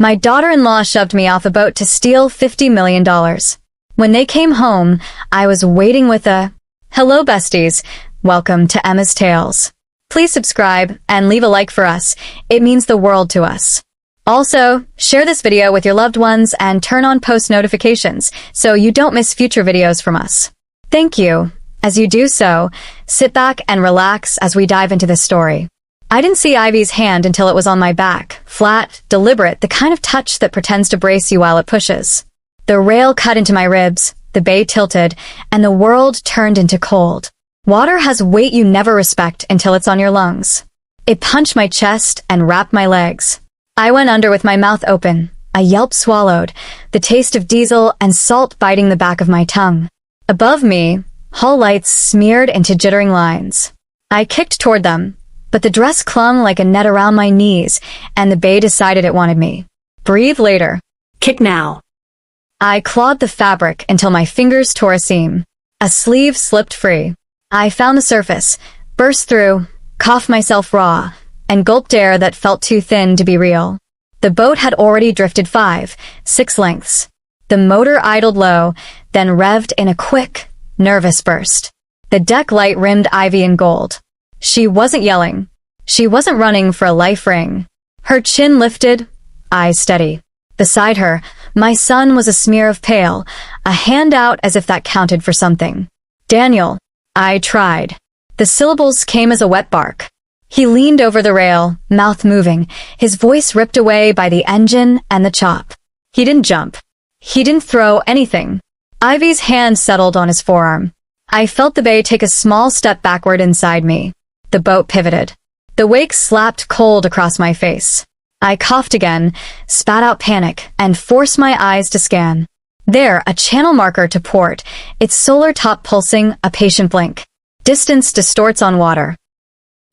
My daughter-in-law shoved me off a boat to steal $50 million. When they came home, I was waiting with a, "Hello, besties. Welcome to Emma's Tales. Please subscribe and leave a like for us. It means the world to us. Also, share this video with your loved ones and turn on post notifications so you don't miss future videos from us. Thank you. As you do so, sit back and relax as we dive into this story." I didn't see Ivy's hand until it was on my back, flat, deliberate, the kind of touch that pretends to brace you while it pushes. The rail cut into my ribs, the bay tilted, and the world turned into cold. Water has weight you never respect until it's on your lungs. It punched my chest and wrapped my legs. I went under with my mouth open, a yelp swallowed, the taste of diesel and salt biting the back of my tongue. Above me, hull lights smeared into jittering lines. I kicked toward them, but the dress clung like a net around my knees, and the bay decided it wanted me. Breathe later. Kick now. I clawed the fabric until my fingers tore a seam. A sleeve slipped free. I found the surface, burst through, coughed myself raw, and gulped air that felt too thin to be real. The boat had already drifted 5, 6 lengths. The motor idled low, then revved in a quick, nervous burst. The deck light rimmed Ivy in gold. She wasn't yelling. She wasn't running for a life ring. Her chin lifted, eyes steady. Beside her, my son was a smear of pale, a hand out as if that counted for something. "Daniel." I tried. The syllables came as a wet bark. He leaned over the rail, mouth moving, his voice ripped away by the engine and the chop. He didn't jump. He didn't throw anything. Ivy's hand settled on his forearm. I felt the bay take a small step backward inside me. The boat pivoted. The wake slapped cold across my face. I coughed again, spat out panic, and forced my eyes to scan. There, a channel marker to port, its solar top pulsing, a patient blink. Distance distorts on water.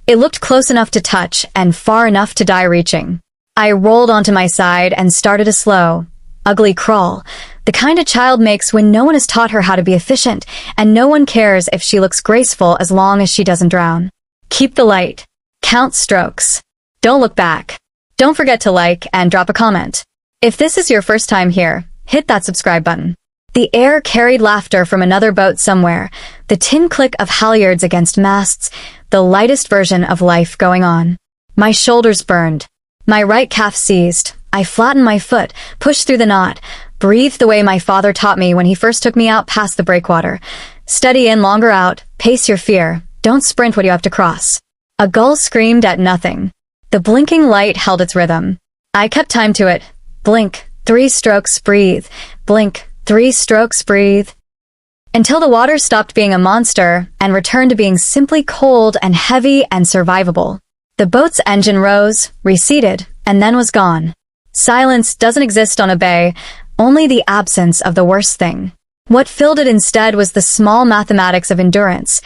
It looked close enough to touch and far enough to die reaching. I rolled onto my side and started a slow, ugly crawl, the kind a child makes when no one has taught her how to be efficient, and no one cares if she looks graceful as long as she doesn't drown. Keep the light. Count strokes. Don't look back. Don't forget to like and drop a comment. If this is your first time here, hit that subscribe button. The air carried laughter from another boat somewhere, the tin click of halyards against masts, the lightest version of life going on. My shoulders burned. My right calf seized. I flattened my foot, pushed through the knot, breathed the way my father taught me when he first took me out past the breakwater. Steady in, longer out, pace your fear. Don't sprint what you have to cross. A gull screamed at nothing. The blinking light held its rhythm. I kept time to it. Blink, 3 strokes, breathe. Blink, 3 strokes, breathe. Until the water stopped being a monster and returned to being simply cold and heavy and survivable. The boat's engine rose, receded, and then was gone. Silence doesn't exist on a bay, only the absence of the worst thing. What filled it instead was the small mathematics of endurance.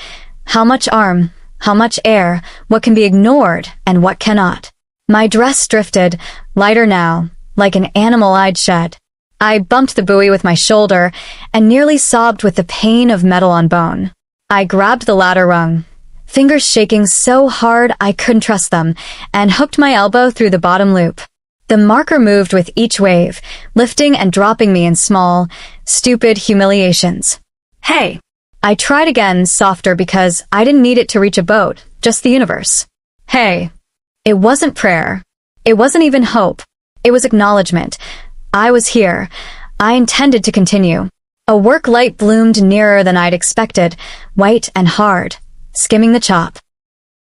How much arm, how much air, what can be ignored, and what cannot. My dress drifted, lighter now, like an animal I'd shed. I bumped the buoy with my shoulder and nearly sobbed with the pain of metal on bone. I grabbed the ladder rung, fingers shaking so hard I couldn't trust them, and hooked my elbow through the bottom loop. The marker moved with each wave, lifting and dropping me in small, stupid humiliations. "Hey!" I tried again, softer because I didn't need it to reach a boat, just the universe. "Hey!" It wasn't prayer. It wasn't even hope. It was acknowledgement. I was here. I intended to continue. A work light bloomed nearer than I'd expected, white and hard, skimming the chop.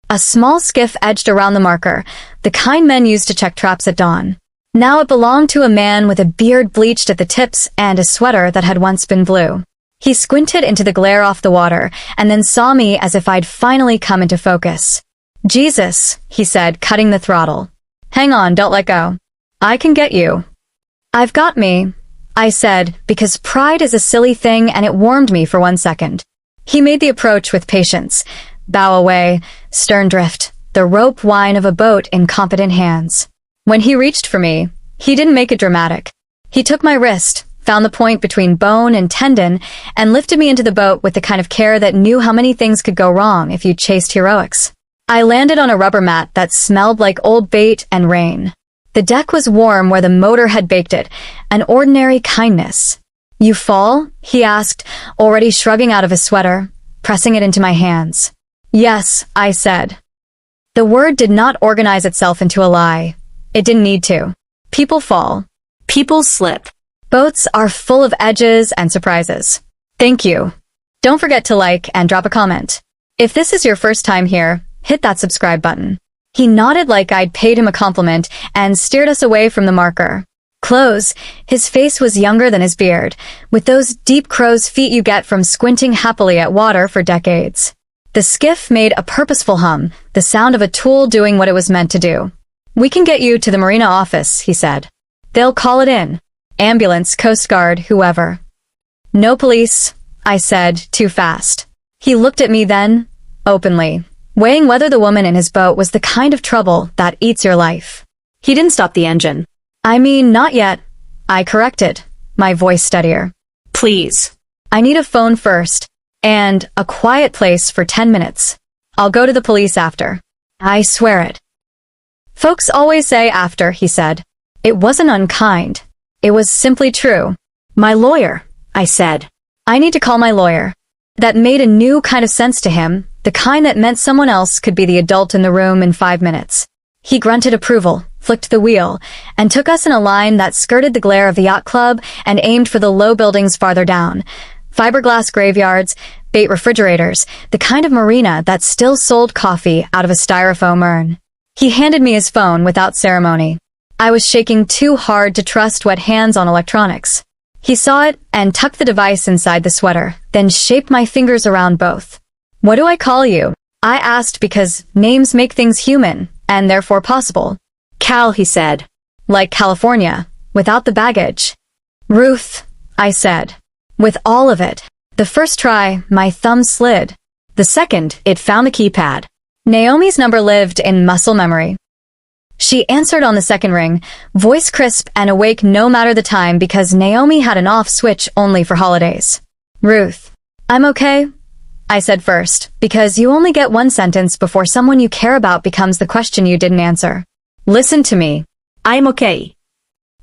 A small skiff edged around the marker, the kind men used to check traps at dawn. Now it belonged to a man with a beard bleached at the tips and a sweater that had once been blue. He squinted into the glare off the water and then saw me as if I'd finally come into focus. "Jesus," he said, cutting the throttle. "Hang on, don't let go. I can get you." "I've got me," I said, because pride is a silly thing and it warmed me for 1 second. He made the approach with patience. Bow away, stern drift, the rope whine of a boat in competent hands. When he reached for me, he didn't make it dramatic. He took my wrist, found the point between bone and tendon, and lifted me into the boat with the kind of care that knew how many things could go wrong if you chased heroics. I landed on a rubber mat that smelled like old bait and rain. The deck was warm where the motor had baked it, an ordinary kindness. "You fall?" he asked, already shrugging out of his sweater, pressing it into my hands. "Yes," I said. The word did not organize itself into a lie. It didn't need to. People fall. People slip. Boats are full of edges and surprises. Thank you. Don't forget to like and drop a comment. If this is your first time here, hit that subscribe button. He nodded like I'd paid him a compliment and steered us away from the marker. Close. His face was younger than his beard, with those deep crow's feet you get from squinting happily at water for decades. The skiff made a purposeful hum, the sound of a tool doing what it was meant to do. "We can get you to the marina office," he said. "They'll call it in. Ambulance, Coast Guard, whoever." "No police," I said, too fast. He looked at me then, openly, weighing whether the woman in his boat was the kind of trouble that eats your life. He didn't stop the engine. "I mean, not yet," I corrected, my voice steadier. "Please. I need a phone first, and a quiet place for 10 minutes. I'll go to the police after. I swear it." "Folks always say after," he said. It wasn't unkind. It was simply true. "My lawyer," I said. "I need to call my lawyer." That made a new kind of sense to him, the kind that meant someone else could be the adult in the room in 5 minutes. He grunted approval, flicked the wheel, and took us in a line that skirted the glare of the yacht club and aimed for the low buildings farther down. Fiberglass graveyards, bait refrigerators, the kind of marina that still sold coffee out of a styrofoam urn. He handed me his phone without ceremony. I was shaking too hard to trust wet hands on electronics. He saw it and tucked the device inside the sweater, then shaped my fingers around both. "What do I call you?" I asked because names make things human, and therefore possible. "Cal," he said. "Like California, without the baggage." "Ruth," I said. With all of it. The first try, my thumb slid. The second, it found the keypad. Naomi's number lived in muscle memory. She answered on the second ring, voice crisp and awake no matter the time because Naomi had an off switch only for holidays. "Ruth, I'm okay," I said first, because you only get one sentence before someone you care about becomes the question you didn't answer. "Listen to me. I'm okay."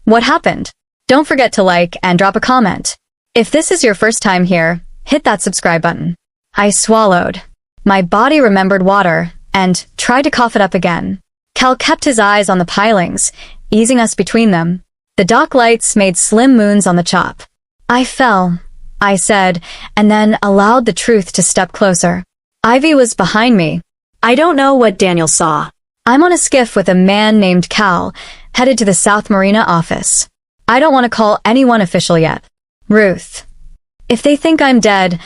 "What happened?" Don't forget to like and drop a comment. If this is your first time here, hit that subscribe button. I swallowed. My body remembered water and tried to cough it up again. Cal kept his eyes on the pilings, easing us between them. The dock lights made slim moons on the chop. "I fell," I said, and then allowed the truth to step closer. Ivy was behind me. "I don't know what Daniel saw. I'm on a skiff with a man named Cal, headed to the South Marina office. I don't want to call anyone official yet. Ruth. If they think I'm dead,"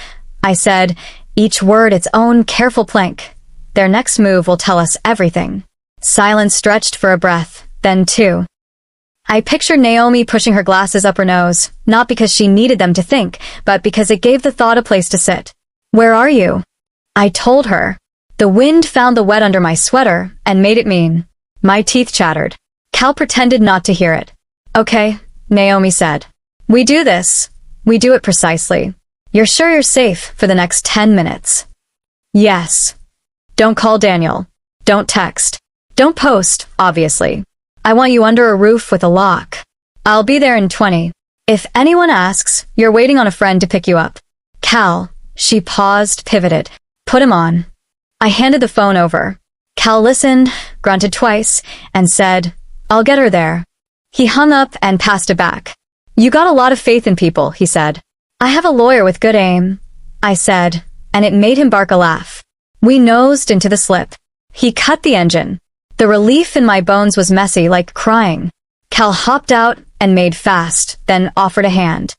I said, each word its own careful plank. "Their next move will tell us everything." Silence stretched for a breath, then two. I pictured Naomi pushing her glasses up her nose, not because she needed them to think, but because it gave the thought a place to sit. "Where are you?" I told her. The wind found the wet under my sweater and made it mean. My teeth chattered. Cal pretended not to hear it. "Okay," Naomi said. "We do this. We do it precisely. You're sure you're safe for the next 10 minutes?" "Yes." "Don't call Daniel. Don't text. Don't post, obviously. I want you under a roof with a lock. I'll be there in 20. If anyone asks, you're waiting on a friend to pick you up." "Cal," she paused, pivoted. "Put him on." I handed the phone over. Cal listened, grunted twice, and said, "I'll get her there." He hung up and passed it back. "You got a lot of faith in people," he said. "I have a lawyer with good aim," I said, and it made him bark a laugh. We nosed into the slip. He cut the engine. The relief in my bones was messy, like crying. Cal hopped out and made fast, then offered a hand.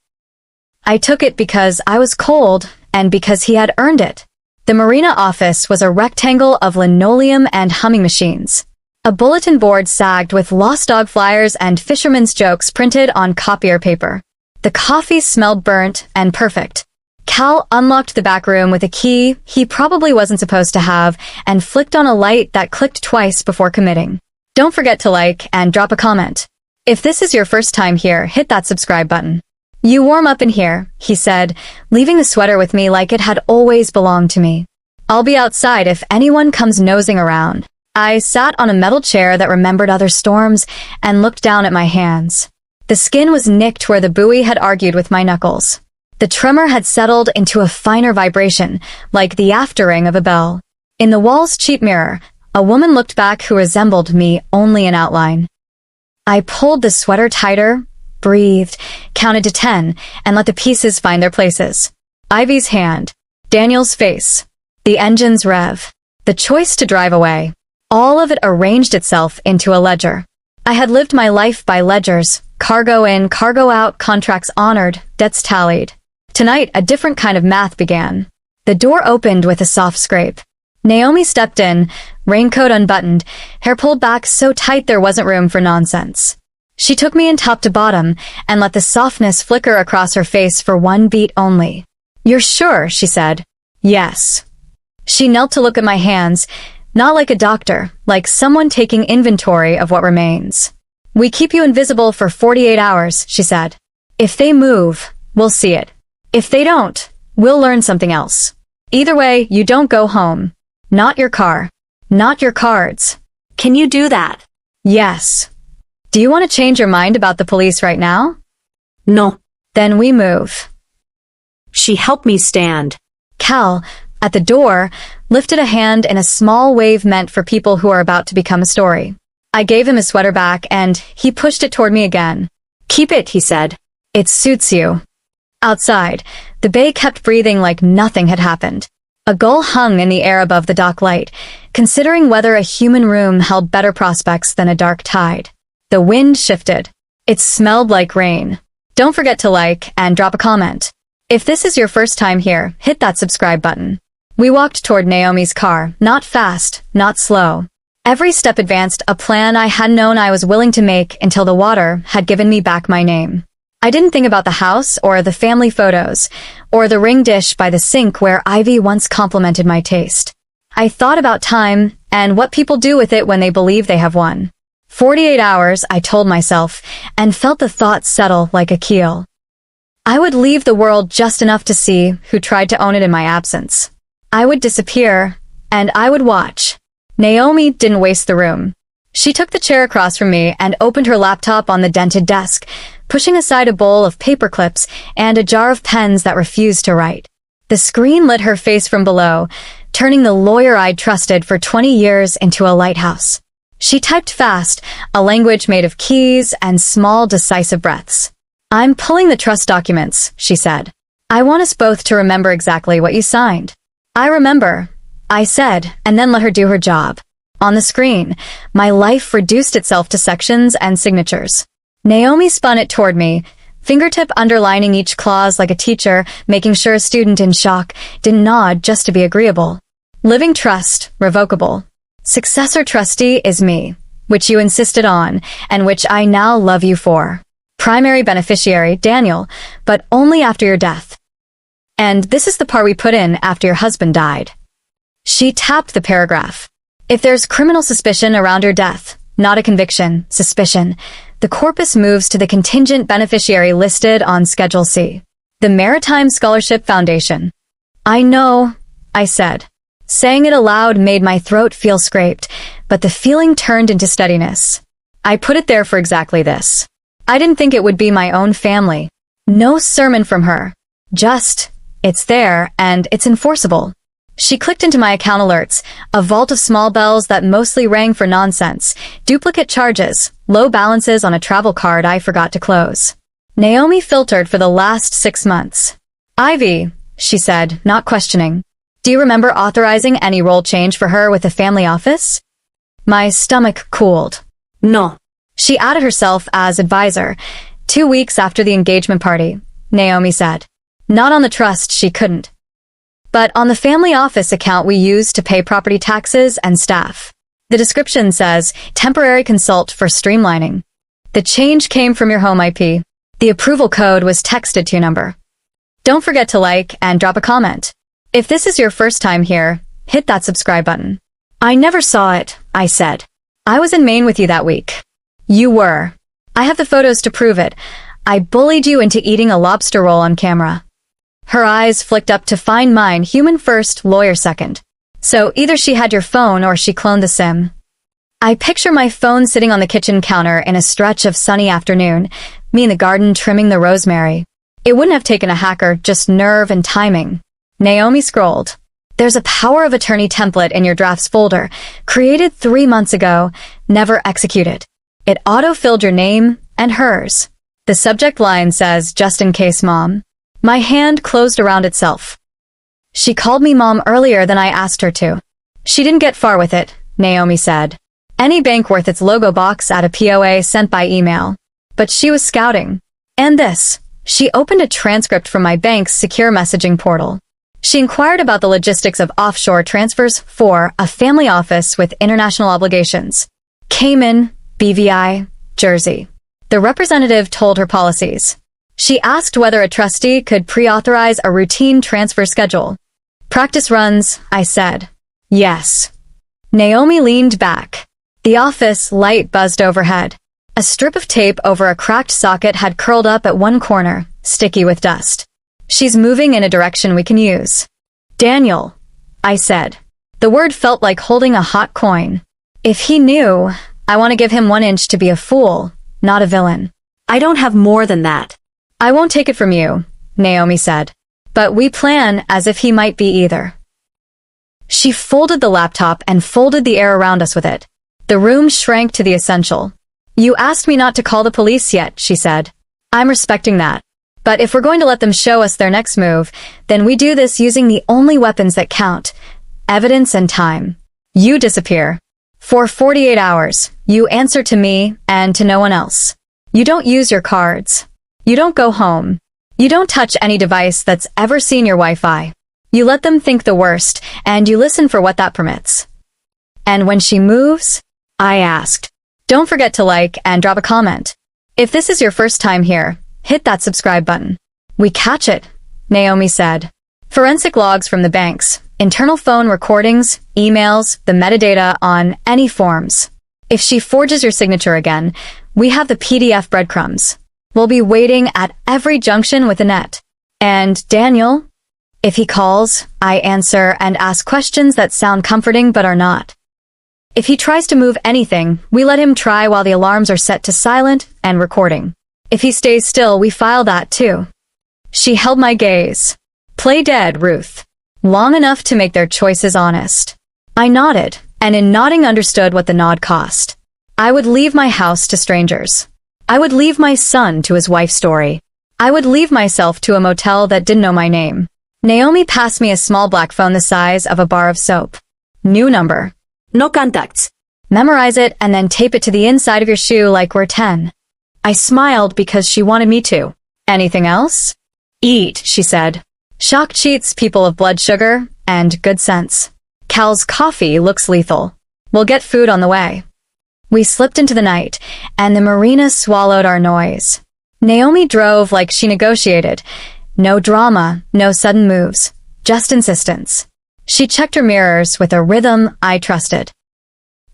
I took it because I was cold and because he had earned it. The marina office was a rectangle of linoleum and humming machines. A bulletin board sagged with lost dog flyers and fishermen's jokes printed on copier paper. The coffee smelled burnt and perfect. Cal unlocked the back room with a key he probably wasn't supposed to have and flicked on a light that clicked twice before committing. Don't forget to like and drop a comment. If this is your first time here, hit that subscribe button. "You warm up in here," he said, leaving the sweater with me like it had always belonged to me. "I'll be outside if anyone comes nosing around." I sat on a metal chair that remembered other storms and looked down at my hands. The skin was nicked where the buoy had argued with my knuckles. The tremor had settled into a finer vibration, like the afterring of a bell. In the wall's cheap mirror, a woman looked back who resembled me only in outline. I pulled the sweater tighter, breathed, counted to 10, and let the pieces find their places. Ivy's hand, Daniel's face, the engine's rev, the choice to drive away. All of it arranged itself into a ledger. I had lived my life by ledgers, cargo in, cargo out, contracts honored, debts tallied. Tonight, a different kind of math began. The door opened with a soft scrape. Naomi stepped in, raincoat unbuttoned, hair pulled back so tight there wasn't room for nonsense. She took me in top to bottom and let the softness flicker across her face for one beat only. "You're sure?" she said. "Yes." She knelt to look at my hands, not like a doctor, like someone taking inventory of what remains. "We keep you invisible for 48 hours, she said. "If they move, we'll see it. If they don't, we'll learn something else. Either way, you don't go home. Not your car. Not your cards." "Can you do that?" "Yes." "Do you want to change your mind about the police right now?" "No." "Then we move." She helped me stand. Cal, at the door, lifted a hand in a small wave meant for people who are about to become a story. I gave him his sweater back and he pushed it toward me again. "Keep it," he said. "It suits you." Outside, the bay kept breathing like nothing had happened. A gull hung in the air above the dock light, considering whether a human room held better prospects than a dark tide. The wind shifted. It smelled like rain. Don't forget to like and drop a comment. If this is your first time here, hit that subscribe button. We walked toward Naomi's car, not fast, not slow. Every step advanced a plan I hadn't known I was willing to make until the water had given me back my name. I didn't think about the house or the family photos or the ring dish by the sink where Ivy once complimented my taste. I thought about time and what people do with it when they believe they have won. 48 hours, I told myself, and felt the thought settle like a keel. I would leave the world just enough to see who tried to own it in my absence. I would disappear, and I would watch. Naomi didn't waste the room. She took the chair across from me and opened her laptop on the dented desk, pushing aside a bowl of paper clips and a jar of pens that refused to write. The screen lit her face from below, turning the lawyer I'd trusted for 20 years into a lighthouse. She typed fast, a language made of keys and small, decisive breaths. "I'm pulling the trust documents," she said. "I want us both to remember exactly what you signed." "I remember," I said, and then let her do her job. On the screen, my life reduced itself to sections and signatures. Naomi spun it toward me, fingertip underlining each clause like a teacher, making sure a student in shock didn't nod just to be agreeable. "Living trust, revocable. Successor trustee is me, which you insisted on, and which I now love you for. Primary beneficiary, Daniel, but only after your death. And this is the part we put in after your husband died." She tapped the paragraph. "If there's criminal suspicion around your death, not a conviction, suspicion, the corpus moves to the contingent beneficiary listed on Schedule C, the Maritime Scholarship Foundation." "I know," I said. Saying it aloud made my throat feel scraped, but the feeling turned into steadiness. I put it there for exactly this. I didn't think it would be my own family. No sermon from her. Just, it's there, and it's enforceable. She clicked into my account alerts, a vault of small bells that mostly rang for nonsense, duplicate charges, low balances on a travel card I forgot to close. Naomi filtered for the last 6 months. "Ivy," she said, not questioning. "Do you remember authorizing any role change for her with the family office?" My stomach cooled. "No." She added herself as advisor, 2 weeks after the engagement party, Naomi said. Not on the trust, she couldn't. But on the family office account we use to pay property taxes and staff. The description says, temporary consult for streamlining. The change came from your home IP. The approval code was texted to your number. Don't forget to like and drop a comment. If this is your first time here, hit that subscribe button. I never saw it, I said. I was in Maine with you that week. You were. I have the photos to prove it. I bullied you into eating a lobster roll on camera. Her eyes flicked up to find mine, human first, lawyer second. So either she had your phone or she cloned the SIM. I picture my phone sitting on the kitchen counter in a stretch of sunny afternoon, me in the garden trimming the rosemary. It wouldn't have taken a hacker, just nerve and timing. Naomi scrolled. There's a power of attorney template in your drafts folder, created 3 months ago, never executed. It auto-filled your name and hers. The subject line says, just in case, Mom. My hand closed around itself. She called me Mom earlier than I asked her to. She didn't get far with it, Naomi said. Any bank worth its logo box at a POA sent by email. But she was scouting. And this. She opened a transcript from my bank's secure messaging portal. She inquired about the logistics of offshore transfers for a family office with international obligations. Cayman, BVI, Jersey. The representative told her policies. She asked whether a trustee could pre-authorize a routine transfer schedule. Practice runs, I said. Yes. Naomi leaned back. The office light buzzed overhead. A strip of tape over a cracked socket had curled up at one corner, sticky with dust. She's moving in a direction we can use. Daniel, I said. The word felt like holding a hot coin. If he knew, I want to give him 1 inch to be a fool, not a villain. I don't have more than that. I won't take it from you, Naomi said. But we plan as if he might be either. She folded the laptop and folded the air around us with it. The room shrank to the essential. You asked me not to call the police yet, she said. I'm respecting that. But if we're going to let them show us their next move, then we do this using the only weapons that count. Evidence and time. You disappear. For 48 hours, you answer to me and to no one else. You don't use your cards. You don't go home. You don't touch any device that's ever seen your Wi-Fi. You let them think the worst, and you listen for what that permits. And when she moves, I asked, don't forget to like and drop a comment. If this is your first time here, hit that subscribe button. We catch it, Naomi said. Forensic logs from the banks, internal phone recordings, emails, the metadata on any forms. If she forges your signature again, we have the PDF breadcrumbs. We'll be waiting at every junction with Annette. And Daniel? If he calls, I answer and ask questions that sound comforting but are not. If he tries to move anything, we let him try while the alarms are set to silent and recording. If he stays still, we file that too. She held my gaze. Play dead, Ruth. Long enough to make their choices honest. I nodded, and in nodding understood what the nod cost. I would leave my house to strangers. I would leave my son to his wife's story. I would leave myself to a motel that didn't know my name. Naomi passed me a small black phone the size of a bar of soap. New number. No contacts. Memorize it and then tape it to the inside of your shoe like we're 10. I smiled because she wanted me to. Anything else? Eat, she said. Shock cheats people of blood sugar and good sense. Cal's coffee looks lethal. We'll get food on the way. We slipped into the night, and the marina swallowed our noise. Naomi drove like she negotiated. No drama, no sudden moves, just insistence. She checked her mirrors with a rhythm I trusted.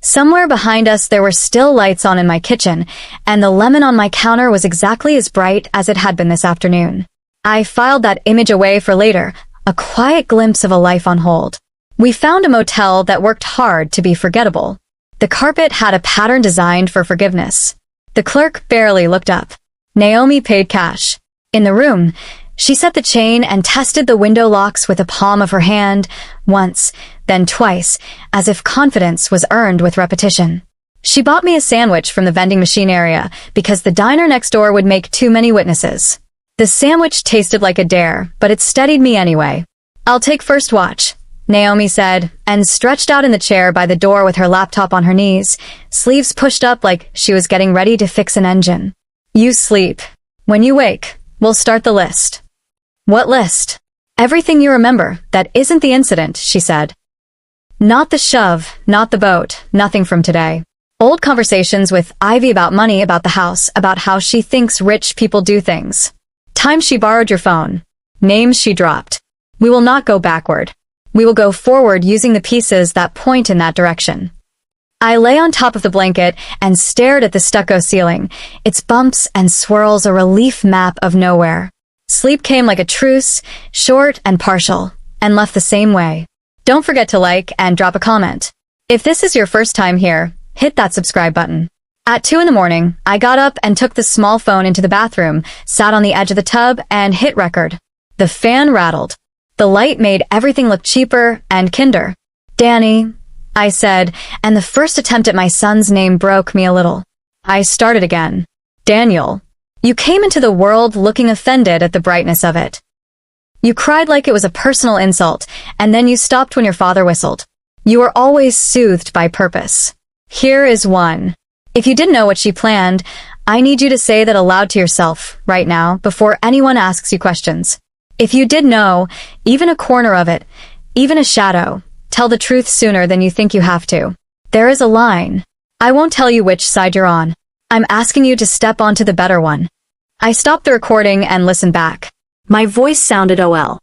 Somewhere behind us there were still lights on in my kitchen, and the lemon on my counter was exactly as bright as it had been this afternoon. I filed that image away for later, a quiet glimpse of a life on hold. We found a motel that worked hard to be forgettable. The carpet had a pattern designed for forgiveness. The clerk barely looked up. Naomi paid cash. In the room, she set the chain and tested the window locks with the palm of her hand, once, then twice, as if confidence was earned with repetition. She bought me a sandwich from the vending machine area because the diner next door would make too many witnesses. The sandwich tasted like a dare, but it steadied me anyway. I'll take first watch, Naomi said, and stretched out in the chair by the door with her laptop on her knees, sleeves pushed up like she was getting ready to fix an engine. You sleep. When you wake, we'll start the list. What list? Everything you remember that isn't the incident, she said. Not the shove, not the boat, nothing from today. Old conversations with Ivy about money, about the house, about how she thinks rich people do things. Time she borrowed your phone. Names she dropped. We will not go backward. We will go forward using the pieces that point in that direction. I lay on top of the blanket and stared at the stucco ceiling, its bumps and swirls a relief map of nowhere. Sleep came like a truce, short and partial, and left the same way. Don't forget to like and drop a comment. If this is your first time here, hit that subscribe button. At 2 in the morning, I got up and took the small phone into the bathroom, sat on the edge of the tub, and hit record. The fan rattled. The light made everything look cheaper and kinder. Danny, I said, and the first attempt at my son's name broke me a little. I started again. Daniel. You came into the world looking offended at the brightness of it. You cried like it was a personal insult, and then you stopped when your father whistled. You were always soothed by purpose. Here is one. If you didn't know what she planned, I need you to say that aloud to yourself, right now, before anyone asks you questions. If you did know, even a corner of it, even a shadow, tell the truth sooner than you think you have to. There is a line. I won't tell you which side you're on. I'm asking you to step onto the better one. I stopped the recording and listened back. My voice sounded OL.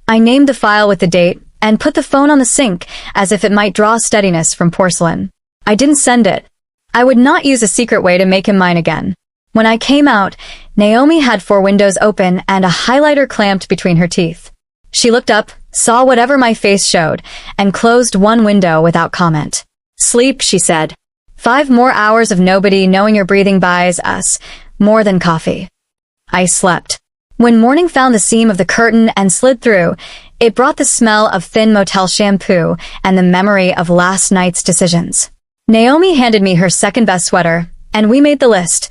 I named the file with the date and put the phone on the sink as if it might draw steadiness from porcelain. I didn't send it. I would not use a secret way to make him mine again. When I came out, Naomi had 4 windows open and a highlighter clamped between her teeth. She looked up, saw whatever my face showed, and closed one window without comment. Sleep, she said. 5 more hours of nobody knowing your breathing buys us more than coffee. I slept. When morning found the seam of the curtain and slid through, it brought the smell of thin motel shampoo and the memory of last night's decisions. Naomi handed me her second-best sweater, and we made the list.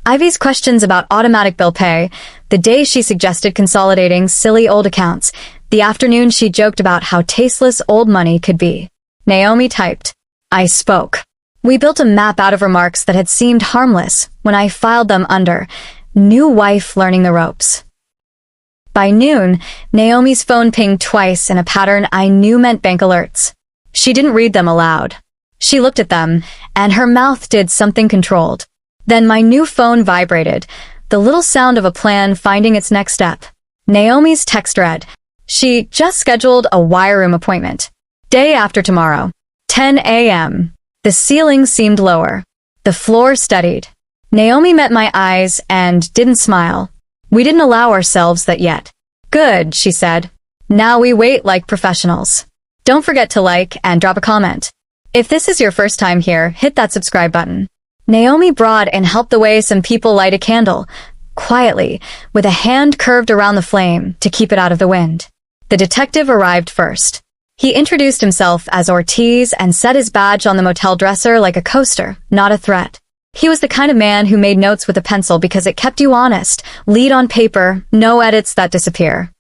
Ivy's questions about automatic bill pay, the day she suggested consolidating silly old accounts, the afternoon she joked about how tasteless old money could be. Naomi typed. I spoke. We built a map out of remarks that had seemed harmless when I filed them under new wife learning the ropes. By noon, Naomi's phone pinged twice in a pattern I knew meant bank alerts. She didn't read them aloud. She looked at them, and her mouth did something controlled. Then my new phone vibrated, the little sound of a plan finding its next step. Naomi's text read, she just scheduled a wire room appointment. Day after tomorrow. 10 a.m. The ceiling seemed lower. The floor steadied. Naomi met my eyes and didn't smile. We didn't allow ourselves that yet. Good, she said. Now we wait like professionals. Don't forget to like and drop a comment. If this is your first time here, hit that subscribe button. Naomi brought and helped the way some people light a candle, quietly, with a hand curved around the flame to keep it out of the wind. The detective arrived first. He introduced himself as Ortiz and set his badge on the motel dresser like a coaster, not a threat. He was the kind of man who made notes with a pencil because it kept you honest, lead on paper, no edits that disappear.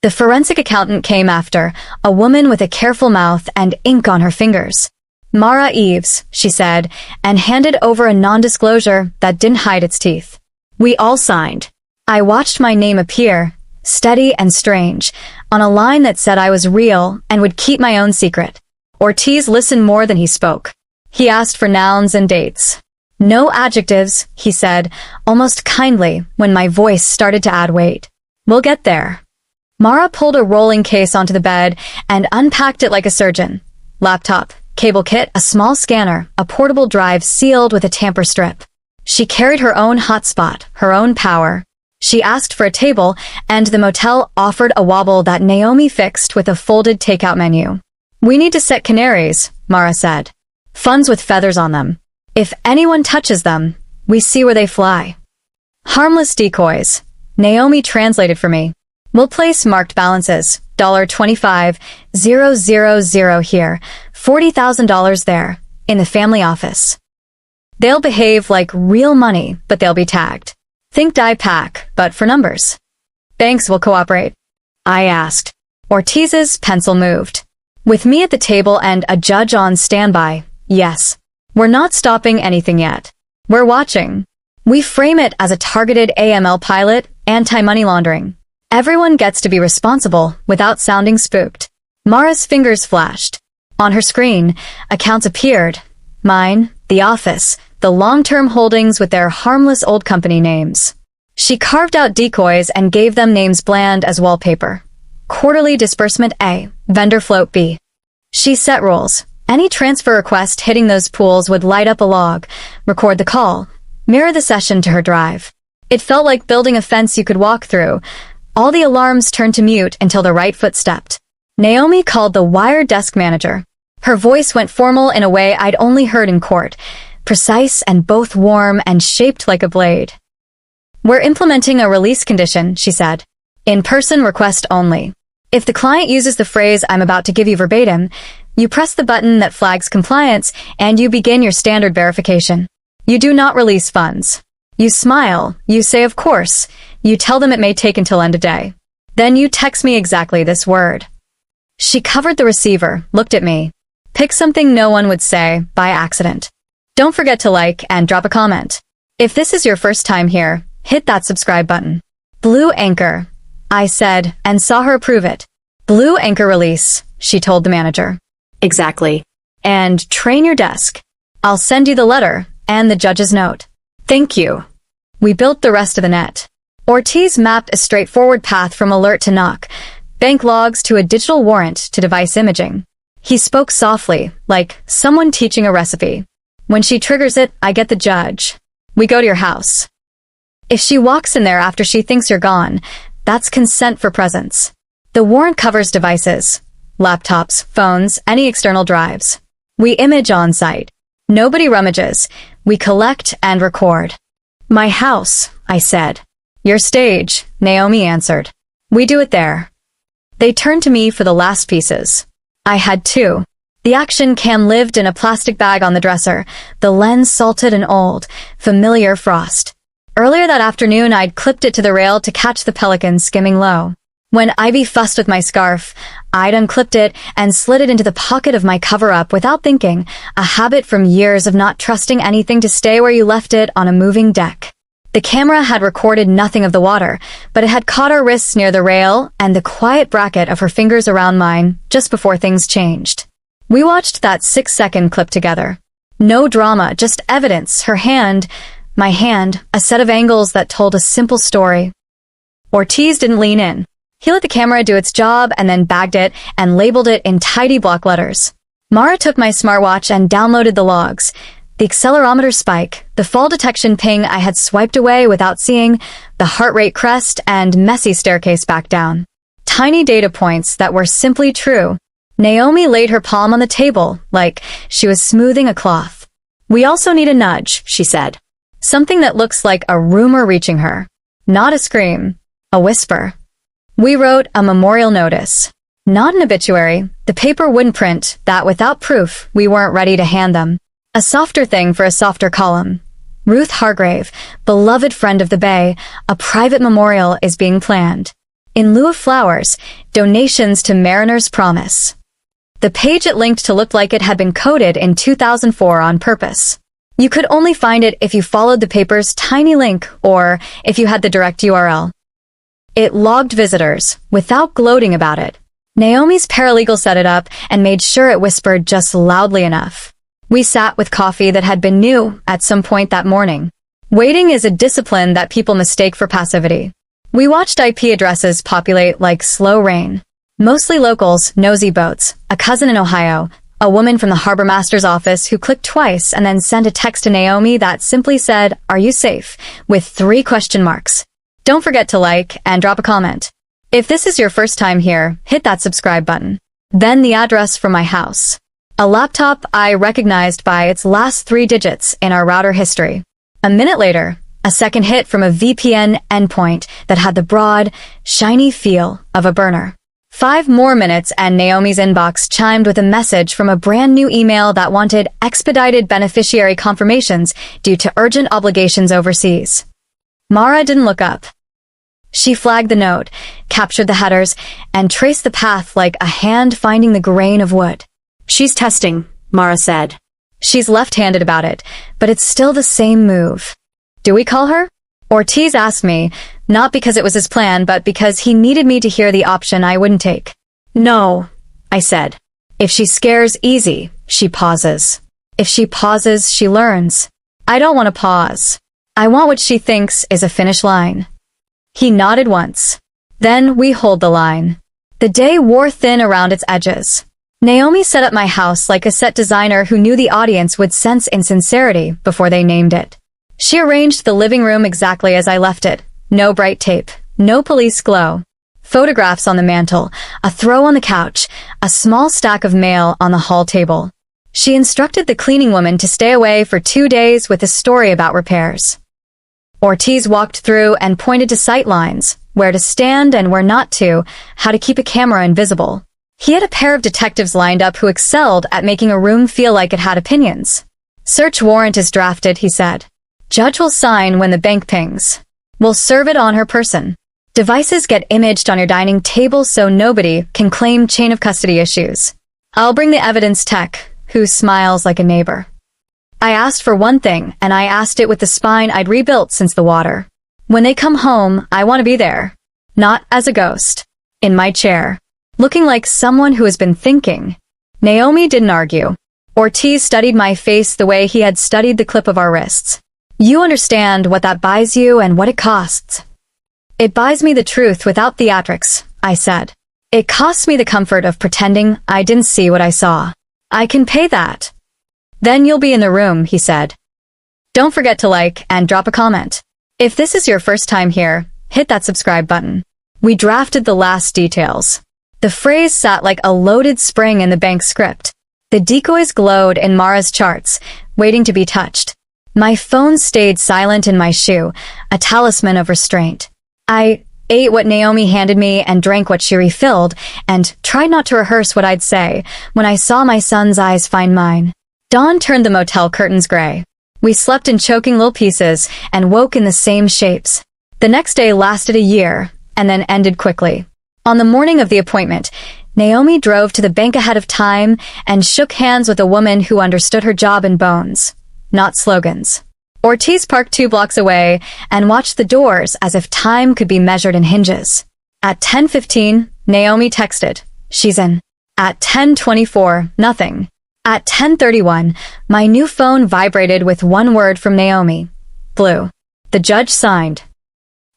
The forensic accountant came after, a woman with a careful mouth and ink on her fingers. Mara Eves, she said, and handed over a non-disclosure that didn't hide its teeth. We all signed. I watched my name appear, steady and strange, on a line that said I was real and would keep my own secret. Ortiz listened more than he spoke. He asked for nouns and dates. No adjectives, he said, almost kindly, when my voice started to add weight. We'll get there. Mara pulled a rolling case onto the bed and unpacked it like a surgeon. Laptop, cable kit, a small scanner, a portable drive sealed with a tamper strip. She carried her own hotspot, her own power. She asked for a table, and the motel offered a wobble that Naomi fixed with a folded takeout menu. We need to set canaries, Mara said. Funds with feathers on them. If anyone touches them, we see where they fly. Harmless decoys. Naomi translated for me. We'll place marked balances. $25,000 here, $40,000 there, in the family office. They'll behave like real money, but they'll be tagged. Think die pack, but for numbers. Banks will cooperate. I asked. Ortiz's pencil moved. With me at the table and a judge on standby, yes. We're not stopping anything yet. We're watching. We frame it as a targeted AML pilot, anti-money laundering. Everyone gets to be responsible without sounding spooked. Mara's fingers flashed. On her screen, accounts appeared. Mine, the office, the long-term holdings with their harmless old company names. She carved out decoys and gave them names bland as wallpaper. Quarterly disbursement A, vendor float B. She set rules. Any transfer request hitting those pools would light up a log, record the call, mirror the session to her drive. It felt like building a fence you could walk through. All the alarms turned to mute until the right foot stepped. Naomi called the wire desk manager. Her voice went formal in a way I'd only heard in court, precise and both warm and shaped like a blade. "We're implementing a release condition," she said. "In-person request only. If the client uses the phrase I'm about to give you verbatim, you press the button that flags compliance and you begin your standard verification. You do not release funds. You smile, you say of course, you tell them it may take until end of day. Then you text me exactly this word." She covered the receiver, looked at me. "Pick something no one would say by accident. Don't forget to like and drop a comment. If this is your first time here, hit that subscribe button." "Blue Anchor," I said, and saw her approve it. "Blue Anchor release," she told the manager. "Exactly. "And train your desk. I'll send you the letter and the judge's note." "Thank you." We built the rest of the net. Ortiz mapped a straightforward path from alert to knock, bank logs to a digital warrant to device imaging. He spoke softly, like someone teaching a recipe. "When she triggers it, I get the judge. We go to your house. If she walks in there after she thinks you're gone, that's consent for presence. The warrant covers devices, laptops, phones, any external drives. We image on site. Nobody rummages. We collect and record." "My house," I said. "Your stage," Naomi answered. "We do it there." They turned to me for the last pieces. I had two. The action cam lived in a plastic bag on the dresser, the lens salted and old, familiar frost. Earlier that afternoon, I'd clipped it to the rail to catch the pelican skimming low. When Ivy fussed with my scarf, I'd unclipped it and slid it into the pocket of my cover-up without thinking, a habit from years of not trusting anything to stay where you left it on a moving deck. The camera had recorded nothing of the water, but it had caught our wrists near the rail and the quiet bracket of her fingers around mine just before things changed. We watched that 6-second clip together. No drama, just evidence, her hand, my hand, a set of angles that told a simple story. Ortiz didn't lean in. He let the camera do its job and then bagged it and labeled it in tidy block letters. Mara took my smartwatch and downloaded the logs. The accelerometer spike, the fall detection ping I had swiped away without seeing, the heart rate crest, and messy staircase back down. Tiny data points that were simply true. Naomi laid her palm on the table, like she was smoothing a cloth. "We also need a nudge," she said. "Something that looks like a rumor reaching her. Not a scream. A whisper." We wrote a memorial notice. Not an obituary. The paper wouldn't print that without proof we weren't ready to hand them. A softer thing for a softer column. "Ruth Hargrave, beloved friend of the Bay, a private memorial is being planned. In lieu of flowers, donations to Mariner's Promise." The page it linked to looked like it had been coded in 2004 on purpose. You could only find it if you followed the paper's tiny link or if you had the direct URL. It logged visitors, without gloating about it. Naomi's paralegal set it up and made sure it whispered just loudly enough. We sat with coffee that had been new at some point that morning. Waiting is a discipline that people mistake for passivity. We watched IP addresses populate like slow rain. Mostly locals, nosy boats, a cousin in Ohio, a woman from the harbor master's office who clicked twice and then sent a text to Naomi that simply said, "Are you safe?" with 3 question marks. Don't forget to like and drop a comment. If this is your first time here, hit that subscribe button. Then the address for my house. A laptop I recognized by its last 3 digits in our router history. A minute later, a second hit from a VPN endpoint that had the broad, shiny feel of a burner. 5 more minutes and Naomi's inbox chimed with a message from a brand new email that wanted expedited beneficiary confirmations due to urgent obligations overseas. Mara didn't look up. She flagged the note, captured the headers, and traced the path like a hand finding the grain of wood. "She's testing," Mara said. "She's left-handed about it, but it's still the same move." "Do we call her?" Ortiz asked me, not because it was his plan, but because he needed me to hear the option I wouldn't take. "No," I said. "If she scares easy, she pauses. If she pauses, she learns. I don't want to pause. I want what she thinks is a finish line." He nodded once. "Then we hold the line." The day wore thin around its edges. Naomi set up my house like a set designer who knew the audience would sense insincerity before they named it. She arranged the living room exactly as I left it. No bright tape, no police glow. Photographs on the mantel, a throw on the couch, a small stack of mail on the hall table. She instructed the cleaning woman to stay away for 2 days with a story about repairs. Ortiz walked through and pointed to sight lines, where to stand and where not to, how to keep a camera invisible. He had a pair of detectives lined up who excelled at making a room feel like it had opinions. Search warrant is drafted, he said. Judge will sign when the bank pings. We'll serve it on her person. Devices get imaged on your dining table so nobody can claim chain of custody issues. I'll bring the evidence tech, who smiles like a neighbor. I asked for one thing, and I asked it with the spine I'd rebuilt since the water. When they come home, I want to be there. Not as a ghost. In my chair. Looking like someone who has been thinking. Naomi didn't argue. Ortiz studied my face the way he had studied the clip of our wrists. You understand what that buys you and what it costs. It buys me the truth without theatrics, I said. It costs me the comfort of pretending I didn't see what I saw. I can pay that. Then you'll be in the room, he said. Don't forget to like and drop a comment. If this is your first time here, hit that subscribe button. We drafted the last details. The phrase sat like a loaded spring in the bank script. The decoys glowed in Mara's charts, waiting to be touched. My phone stayed silent in my shoe, a talisman of restraint. I ate what Naomi handed me and drank what she refilled, and tried not to rehearse what I'd say when I saw my son's eyes find mine. Dawn turned the motel curtains gray. We slept in choking little pieces and woke in the same shapes. The next day lasted a year, and then ended quickly. On the morning of the appointment, Naomi drove to the bank ahead of time and shook hands with a woman who understood her job in bones, not slogans. Ortiz parked 2 blocks away and watched the doors as if time could be measured in hinges. At 10:15, Naomi texted, "She's in." At 10:24, nothing. At 10:31, my new phone vibrated with one word from Naomi. Blue. The judge signed.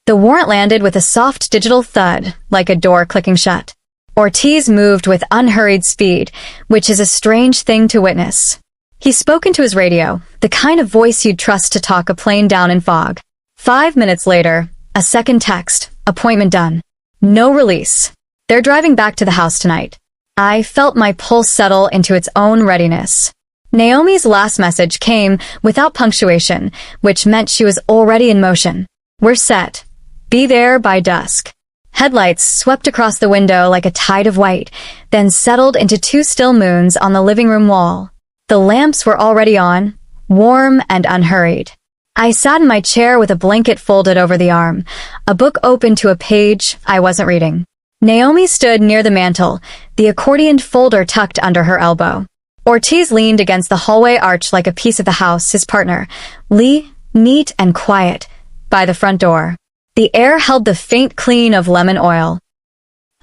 The warrant landed with a soft digital thud, like a door clicking shut. Ortiz moved with unhurried speed, which is a strange thing to witness. He spoke into his radio, the kind of voice you'd trust to talk a plane down in fog. 5 minutes later, a second text, appointment done. No release. They're driving back to the house tonight. I felt my pulse settle into its own readiness. Naomi's last message came without punctuation, which meant she was already in motion. We're set. Be there by dusk. Headlights swept across the window like a tide of white, then settled into 2 still moons on the living room wall. The lamps were already on, warm and unhurried. I sat in my chair with a blanket folded over the arm, a book open to a page I wasn't reading. Naomi stood near the mantel, the accordioned folder tucked under her elbow. Ortiz leaned against the hallway arch like a piece of the house, his partner, Lee, neat and quiet, by the front door. The air held the faint clean of lemon oil.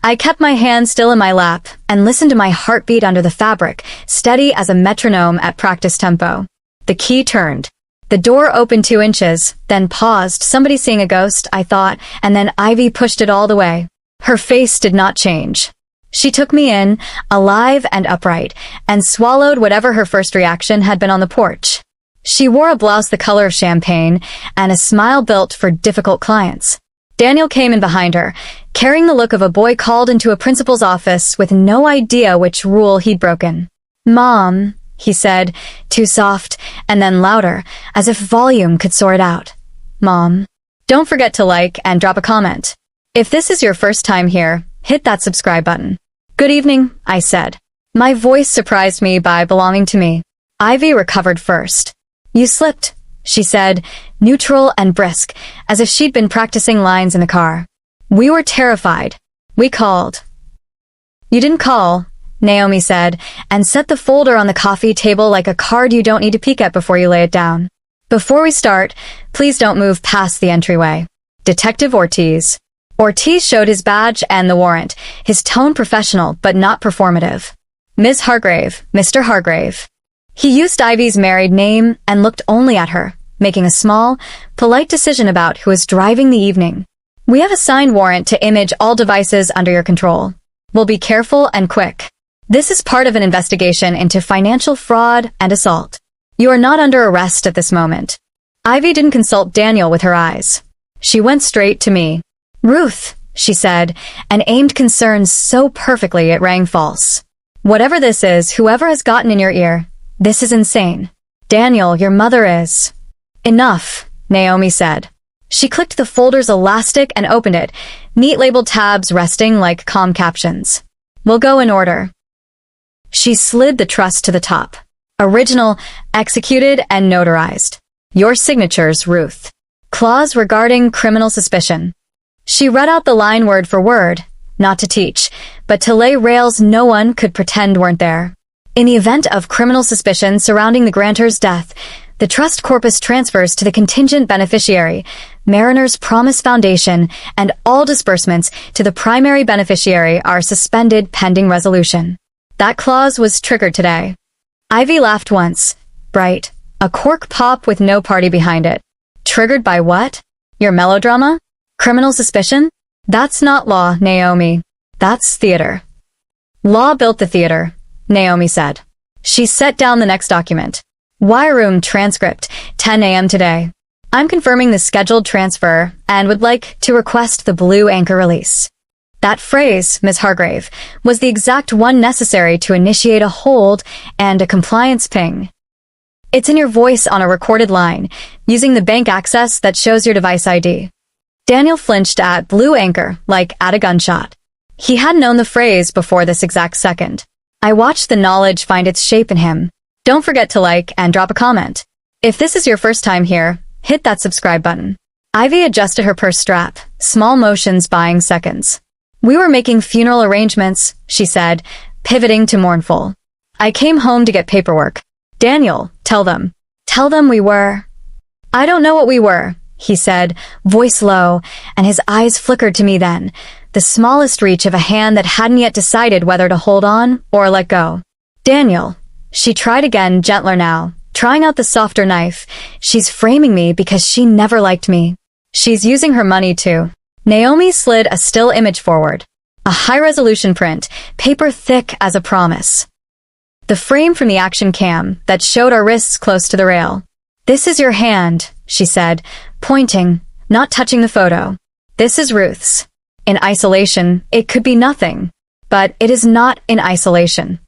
I kept my hand still in my lap and listened to my heartbeat under the fabric, steady as a metronome at practice tempo. The key turned. The door opened 2 inches, then paused, somebody seeing a ghost, I thought, and then Ivy pushed it all the way. Her face did not change. She took me in, alive and upright, and swallowed whatever her first reaction had been on the porch. She wore a blouse the color of champagne and a smile built for difficult clients. Daniel came in behind her, carrying the look of a boy called into a principal's office with no idea which rule he'd broken. "Mom," he said, too soft, and then louder, as if volume could sort it out. "Mom." Don't forget to like and drop a comment. If this is your first time here, hit that subscribe button. "Good evening," I said. My voice surprised me by belonging to me. Ivy recovered first. "You slipped," she said, neutral and brisk, as if she'd been practicing lines in the car. We were terrified. We called. "You didn't call," Naomi said, and set the folder on the coffee table like a card you don't need to peek at before you lay it down. "Before we start, please don't move past the entryway. Detective Ortiz." Ortiz showed his badge and the warrant, his tone professional but not performative. "Ms. Hargrave, Mr. Hargrave." He used Ivy's married name and looked only at her, making a small, polite decision about who was driving the evening. "We have a signed warrant to image all devices under your control. We'll be careful and quick. This is part of an investigation into financial fraud and assault. You are not under arrest at this moment." Ivy didn't consult Daniel with her eyes. She went straight to me. "Ruth," she said, and aimed concern so perfectly it rang false. Whatever this is, whoever has gotten in your ear, this is insane. Daniel, your mother is... Enough, Naomi said. She clicked the folder's elastic and opened it, neat labeled tabs resting like calm captions. We'll go in order. She slid the trust to the top. Original, executed, and notarized. Your signatures, Ruth. Clause regarding criminal suspicion. She read out the line word for word, not to teach, but to lay rails no one could pretend weren't there. In the event of criminal suspicion surrounding the grantor's death, the trust corpus transfers to the contingent beneficiary, Mariner's Promise Foundation, and all disbursements to the primary beneficiary are suspended pending resolution. That clause was triggered today. Ivy laughed once. Bright. A cork pop with no party behind it. Triggered by what? Your melodrama? Criminal suspicion? That's not law, Naomi. That's theater. Law built the theater, Naomi said. She set down the next document. Wire room transcript, 10 a.m. today. I'm confirming the scheduled transfer and would like to request the blue anchor release. That phrase, Ms. Hargrave, was the exact one necessary to initiate a hold and a compliance ping. It's in your voice on a recorded line, using the bank access that shows your device ID. Daniel flinched at blue anchor, like at a gunshot. He had known the phrase before this exact second. I watched the knowledge find its shape in him. Don't forget to like and drop a comment. If this is your first time here, hit that subscribe button. Ivy adjusted her purse strap, small motions buying seconds. We were making funeral arrangements, she said, pivoting to mournful. I came home to get paperwork. Daniel, tell them. Tell them we were... I don't know what we were, he said, voice low, and his eyes flickered to me then, the smallest reach of a hand that hadn't yet decided whether to hold on or let go. Daniel. She tried again, gentler now, trying out the softer knife. She's framing me because she never liked me. She's using her money too. Naomi slid a still image forward. A high-resolution print, paper thick as a promise. The frame from the action cam that showed our wrists close to the rail. This is your hand, she said, pointing, not touching the photo. This is Ruth's. In isolation, it could be nothing. But it is not in isolation.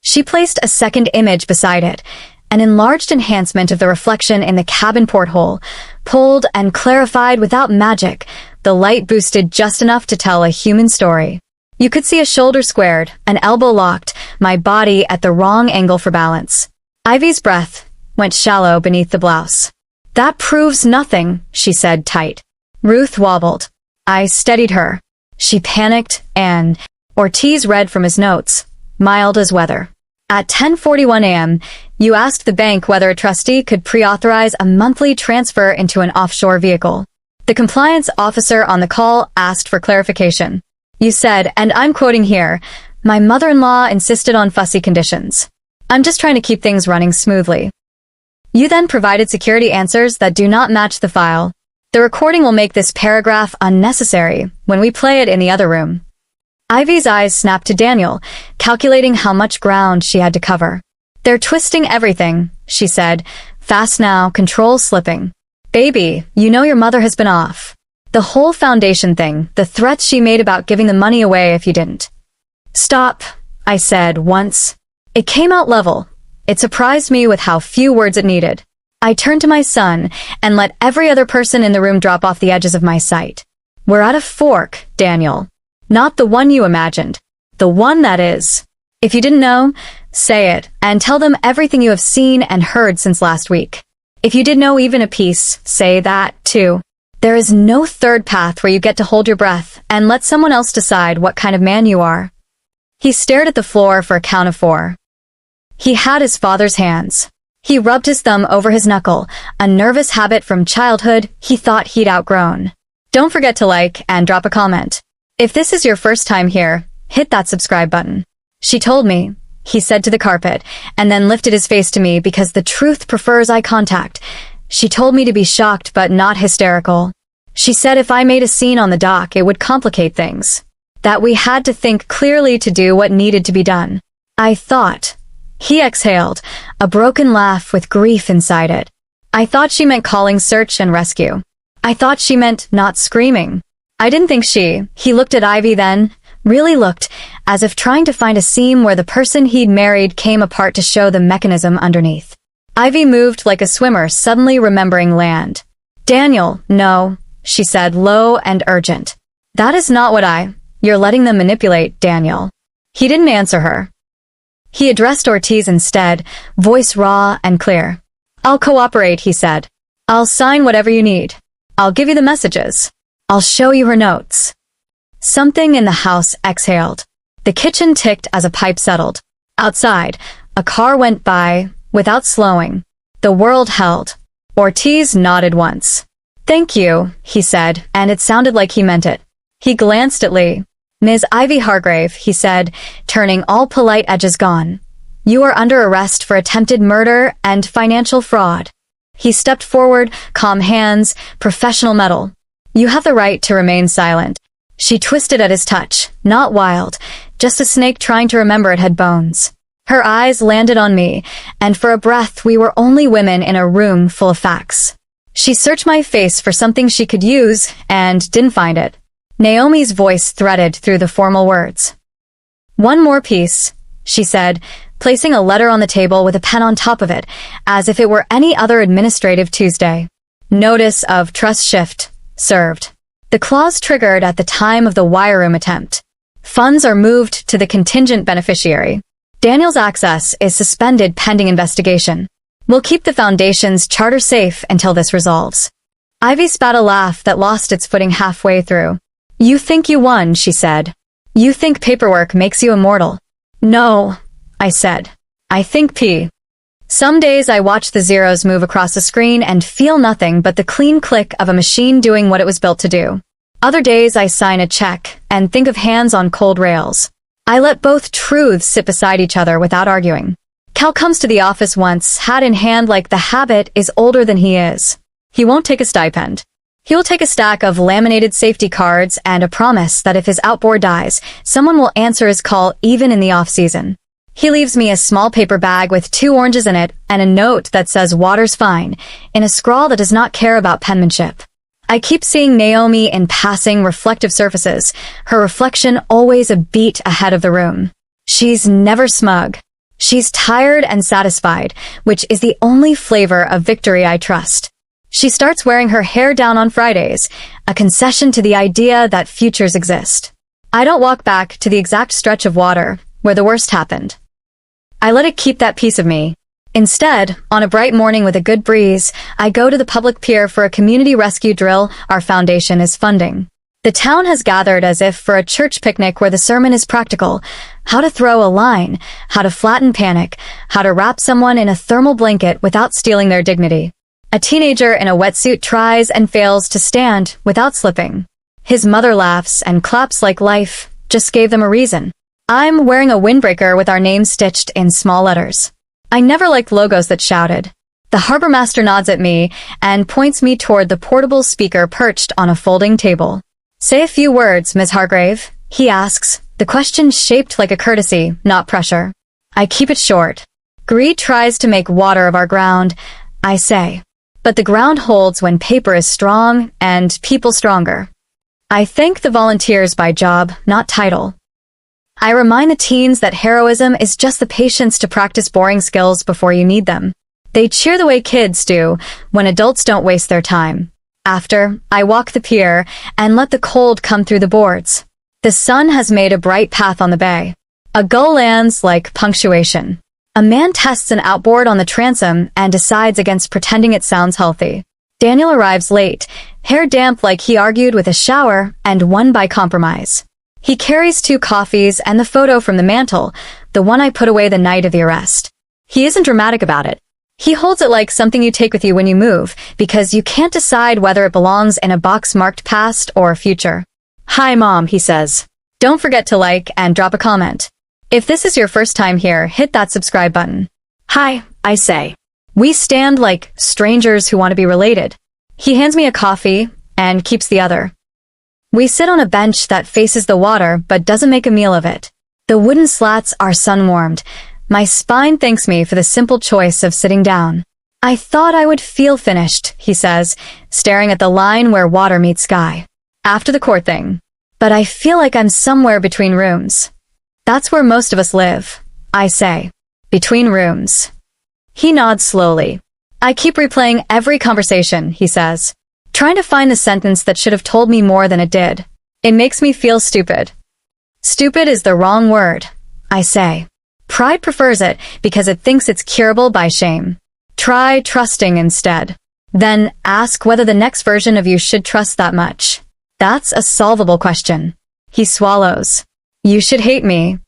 She placed a second image beside it, an enlarged enhancement of the reflection in the cabin porthole, pulled and clarified without magic, the light boosted just enough to tell a human story. You could see a shoulder squared, an elbow locked, my body at the wrong angle for balance. Ivy's breath went shallow beneath the blouse. That proves nothing, she said tight. Ruth wobbled. I steadied her. She panicked and Ortiz read from his notes, mild as weather. At 10:41 a.m., you asked the bank whether a trustee could pre-authorize a monthly transfer into an offshore vehicle. The compliance officer on the call asked for clarification. You said, and I'm quoting here, my mother-in-law insisted on fussy conditions. I'm just trying to keep things running smoothly. You then provided security answers that do not match the file. The recording will make this paragraph unnecessary when we play it in the other room. Ivy's eyes snapped to Daniel, calculating how much ground she had to cover. They're twisting everything, she said. Fast now, control slipping. Baby, you know your mother has been off. The whole foundation thing, the threats she made about giving the money away if you didn't. Stop, I said once. It came out level. It surprised me with how few words it needed. I turned to my son and let every other person in the room drop off the edges of my sight. We're at a fork, Daniel. Not the one you imagined. The one that is. If you didn't know, say it, and tell them everything you have seen and heard since last week. If you did know even a piece, say that, too. There is no third path where you get to hold your breath and let someone else decide what kind of man you are. He stared at the floor for a count of 4. He had his father's hands. He rubbed his thumb over his knuckle, a nervous habit from childhood he thought he'd outgrown. Don't forget to like and drop a comment. If this is your first time here, hit that subscribe button. She told me, he said to the carpet, and then lifted his face to me because the truth prefers eye contact. She told me to be shocked but not hysterical. She said if I made a scene on the dock, it would complicate things. That we had to think clearly to do what needed to be done. I thought. He exhaled, a broken laugh with grief inside it. I thought she meant calling search and rescue. I thought she meant not screaming. I didn't think he looked at Ivy then, really looked, as if trying to find a seam where the person he'd married came apart to show the mechanism underneath. Ivy moved like a swimmer suddenly remembering land. Daniel, no, she said, low and urgent. That is not what you're letting them manipulate, Daniel. He didn't answer her. He addressed Ortiz instead, voice raw and clear. I'll cooperate, he said. I'll sign whatever you need. I'll give you the messages. I'll show you her notes. Something in the house exhaled. The kitchen ticked as a pipe settled. Outside, a car went by, without slowing. The world held. Ortiz nodded once. Thank you, he said, and it sounded like he meant it. He glanced at Lee. Ms. Ivy Hargrave, he said, turning all polite edges gone. You are under arrest for attempted murder and financial fraud. He stepped forward, calm hands, professional mettle. You have the right to remain silent. She twisted at his touch, not wild, just a snake trying to remember it had bones. Her eyes landed on me, and for a breath we were only women in a room full of facts. She searched my face for something she could use, and didn't find it. Naomi's voice threaded through the formal words. One more piece, she said, placing a letter on the table with a pen on top of it, as if it were any other administrative Tuesday. Notice of trust shift, served. The clause triggered at the time of the wire room attempt. Funds are moved to the contingent beneficiary. Daniel's access is suspended pending investigation. We'll keep the Foundation's charter safe until this resolves. Ivy spat a laugh that lost its footing halfway through. You think you won, she said. You think paperwork makes you immortal. No, I said. I think P. Some days I watch the zeros move across the screen and feel nothing but the clean click of a machine doing what it was built to do. Other days I sign a check and think of hands on cold rails. I let both truths sit beside each other without arguing. Cal comes to the office once, hat in hand like the habit is older than he is. He won't take a stipend. He will take a stack of laminated safety cards and a promise that if his outboard dies, someone will answer his call even in the off-season. He leaves me a small paper bag with 2 oranges in it and a note that says water's fine, in a scrawl that does not care about penmanship. I keep seeing Naomi in passing reflective surfaces, her reflection always a beat ahead of the room. She's never smug. She's tired and satisfied, which is the only flavor of victory I trust. She starts wearing her hair down on Fridays, a concession to the idea that futures exist. I don't walk back to the exact stretch of water where the worst happened. I let it keep that piece of me. Instead, on a bright morning with a good breeze, I go to the public pier for a community rescue drill our foundation is funding. The town has gathered as if for a church picnic where the sermon is practical. How to throw a line, how to flatten panic, how to wrap someone in a thermal blanket without stealing their dignity. A teenager in a wetsuit tries and fails to stand without slipping. His mother laughs and claps like life just gave them a reason. I'm wearing a windbreaker with our name stitched in small letters. I never liked logos that shouted. The harbor master nods at me and points me toward the portable speaker perched on a folding table. Say a few words, Ms. Hargrave, he asks, the question shaped like a courtesy, not pressure. I keep it short. Greed tries to make water of our ground, I say. But the ground holds when paper is strong and people stronger. I thank the volunteers by job, not title. I remind the teens that heroism is just the patience to practice boring skills before you need them. They cheer the way kids do when adults don't waste their time. After, I walk the pier and let the cold come through the boards. The sun has made a bright path on the bay. A gull lands like punctuation. A man tests an outboard on the transom and decides against pretending it sounds healthy. Daniel arrives late, hair damp like he argued with a shower and won by compromise. He carries 2 coffees and the photo from the mantle, the one I put away the night of the arrest. He isn't dramatic about it. He holds it like something you take with you when you move, because you can't decide whether it belongs in a box marked past or future. Hi, Mom, he says. Don't forget to like and drop a comment. If this is your first time here, hit that subscribe button. Hi, I say. We stand like strangers who want to be related. He hands me a coffee and keeps the other. We sit on a bench that faces the water but doesn't make a meal of it. The wooden slats are sun-warmed. My spine thanks me for the simple choice of sitting down. I thought I would feel finished, he says, staring at the line where water meets sky. After the court thing. But I feel like I'm somewhere between rooms. That's where most of us live, I say. Between rooms. He nods slowly. I keep replaying every conversation, he says, trying to find the sentence that should have told me more than it did. It makes me feel stupid. Stupid is the wrong word, I say. Pride prefers it because it thinks it's curable by shame. Try trusting instead. Then ask whether the next version of you should trust that much. That's a solvable question. He swallows. You should hate me.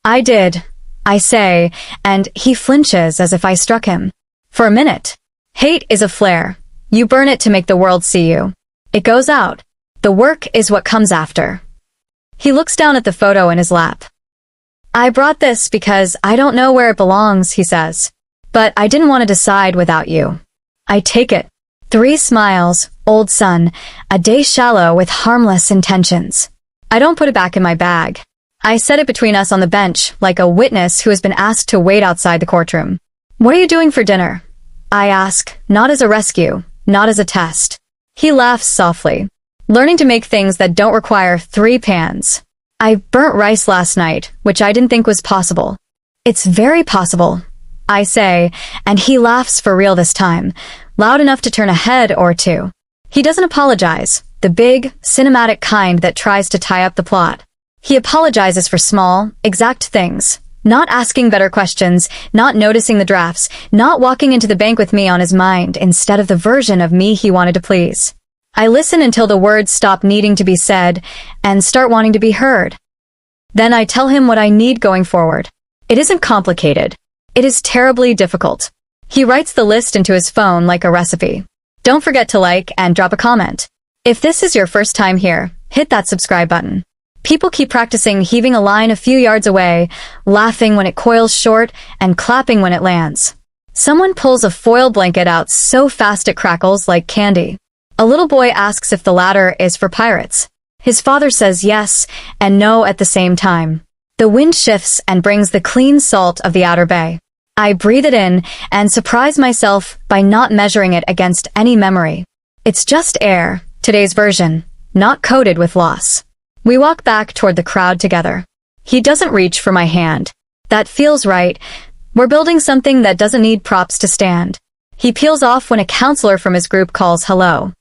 I did, I say, and he flinches as if I struck him. For a minute. Hate is a flare. You burn it to make the world see you. It goes out. The work is what comes after. He looks down at the photo in his lap. I brought this because I don't know where it belongs, he says. But I didn't want to decide without you. I take it. 3 smiles, old son, a day shallow with harmless intentions. I don't put it back in my bag. I set it between us on the bench, like a witness who has been asked to wait outside the courtroom. What are you doing for dinner? I ask, not as a rescue, not as a test. He laughs softly, learning to make things that don't require 3 pans. I burnt rice last night, which I didn't think was possible. It's very possible, I say, and he laughs for real this time, loud enough to turn a head or two. He doesn't apologize, the big, cinematic kind that tries to tie up the plot. He apologizes for small, exact things, not asking better questions, not noticing the drafts, not walking into the bank with me on his mind instead of the version of me he wanted to please. I listen until the words stop needing to be said and start wanting to be heard. Then I tell him what I need going forward. It isn't complicated. It is terribly difficult. He writes the list into his phone like a recipe. Don't forget to like and drop a comment. If this is your first time here, hit that subscribe button. People keep practicing heaving a line a few yards away, laughing when it coils short and clapping when it lands. Someone pulls a foil blanket out so fast it crackles like candy. A little boy asks if the ladder is for pirates. His father says yes and no at the same time. The wind shifts and brings the clean salt of the outer bay. I breathe it in and surprise myself by not measuring it against any memory. It's just air, today's version, not coated with loss. We walk back toward the crowd together. He doesn't reach for my hand. That feels right. We're building something that doesn't need props to stand. He peels off when a counselor from his group calls hello.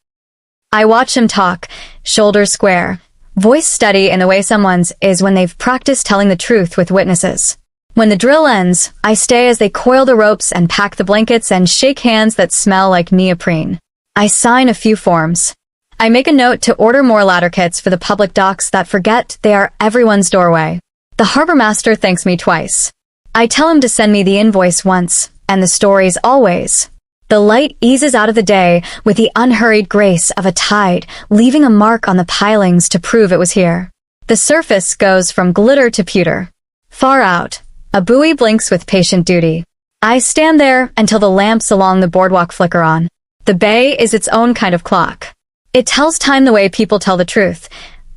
I watch him talk, shoulders square, voice steady in the way someone's is when they've practiced telling the truth with witnesses. When the drill ends, I stay as they coil the ropes and pack the blankets and shake hands that smell like neoprene. I sign a few forms. I make a note to order more ladder kits for the public docks that forget they are everyone's doorway. The harbor master thanks me twice. I tell him to send me the invoice once, and the stories always. The light eases out of the day with the unhurried grace of a tide, leaving a mark on the pilings to prove it was here. The surface goes from glitter to pewter. Far out, a buoy blinks with patient duty. I stand there until the lamps along the boardwalk flicker on. The bay is its own kind of clock. It tells time the way people tell the truth,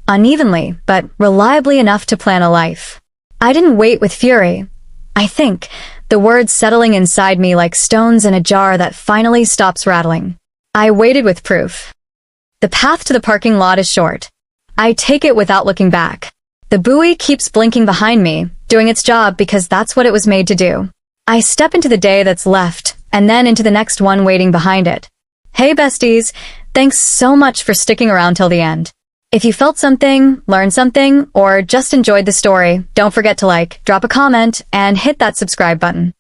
unevenly, but reliably enough to plan a life. I didn't wait with fury. I think, the words settling inside me like stones in a jar that finally stops rattling. I waited with proof. The path to the parking lot is short. I take it without looking back. The buoy keeps blinking behind me, doing its job because that's what it was made to do. I step into the day that's left, and then into the next one waiting behind it. Hey besties, thanks so much for sticking around till the end. If you felt something, learned something, or just enjoyed the story, don't forget to like, drop a comment, and hit that subscribe button.